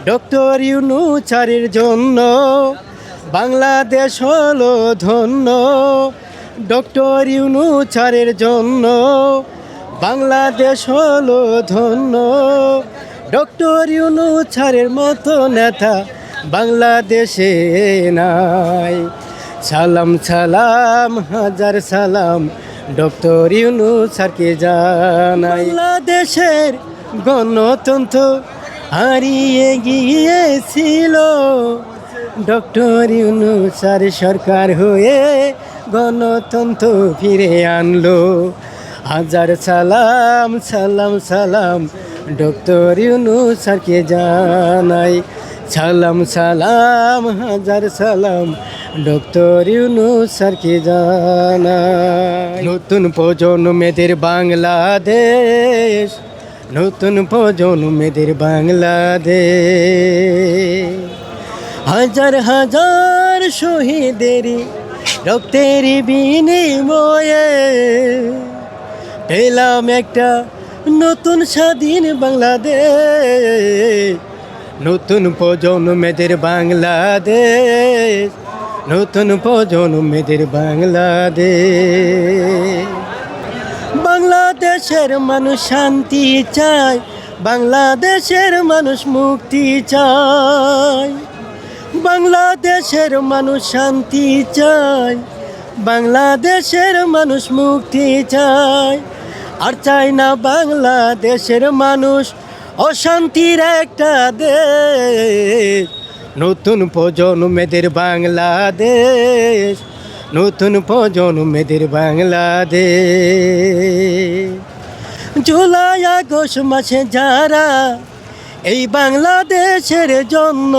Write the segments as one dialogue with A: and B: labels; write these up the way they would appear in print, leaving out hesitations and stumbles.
A: Doctor ইউনূসের জন্য বাংলাদেশ হলো ধন্য। ডক্টর ইউনূসের জন্য বাংলাদেশ হলো ধন্য। ডক্টর ইউনূসের মতো নেতা বাংলাদেশে নাই। সালাম সালাম হাজার সালাম ডক্টর ইউনূসকে জানাই। বাংলাদেশের গণতন্ত্র হারিয়ে গিয়েছিল, ডক্টর ইউনূসের সরকার হয়ে গণতন্ত্র ফিরে আনলো। হাজার সালাম সালাম সালাম ডক্টর ইউনূসকে জানাই। সালাম সালাম হাজার সালাম ডক্টর ইউনূসকে জানাই। নতুন প্রজন্মেদের বাংলাদেশ, নতুন প্রজন্মেদের বাংলাদেশ। হাজার হাজার শহীদের রক্তের বিনিময়ে পেলাম একটা নতুন স্বাধীন বাংলাদেশ। নতুন প্রজন্মেদের বাংলাদেশ, নতুন প্রজন্মেদের বাংলাদেশ। বাংলাদেশের মানুষ শান্তি চায়, বাংলাদেশের মানুষ মুক্তি চায়। বাংলাদেশের মানুষ শান্তি চায়, বাংলাদেশের মানুষ মুক্তি চায়। আর চায় না বাংলাদেশের মানুষ অশান্তির একটা দেশ। নতুন প্রজন্মেদের বাংলাদেশ, নতুন প্রজন্মেদের বাংলাদেশ। জুলাই আগস্ট মাসে যারা এই বাংলাদেশের জন্য,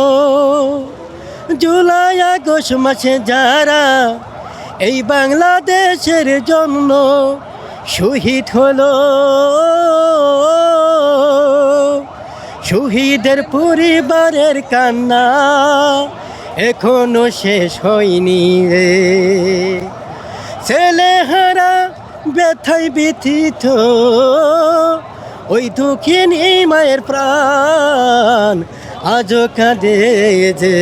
A: জুলাই আগস্ট মাসে যারা এই বাংলাদেশের জন্য শহীদ হলো, শহীদের পরিবারের কান্না এখনো শেষ হয়নি রে। ছেলেহারা ব্যথায় ব্যথিত ওই দুঃখিনী মায়ের প্রাণ আজও কাঁদে যে।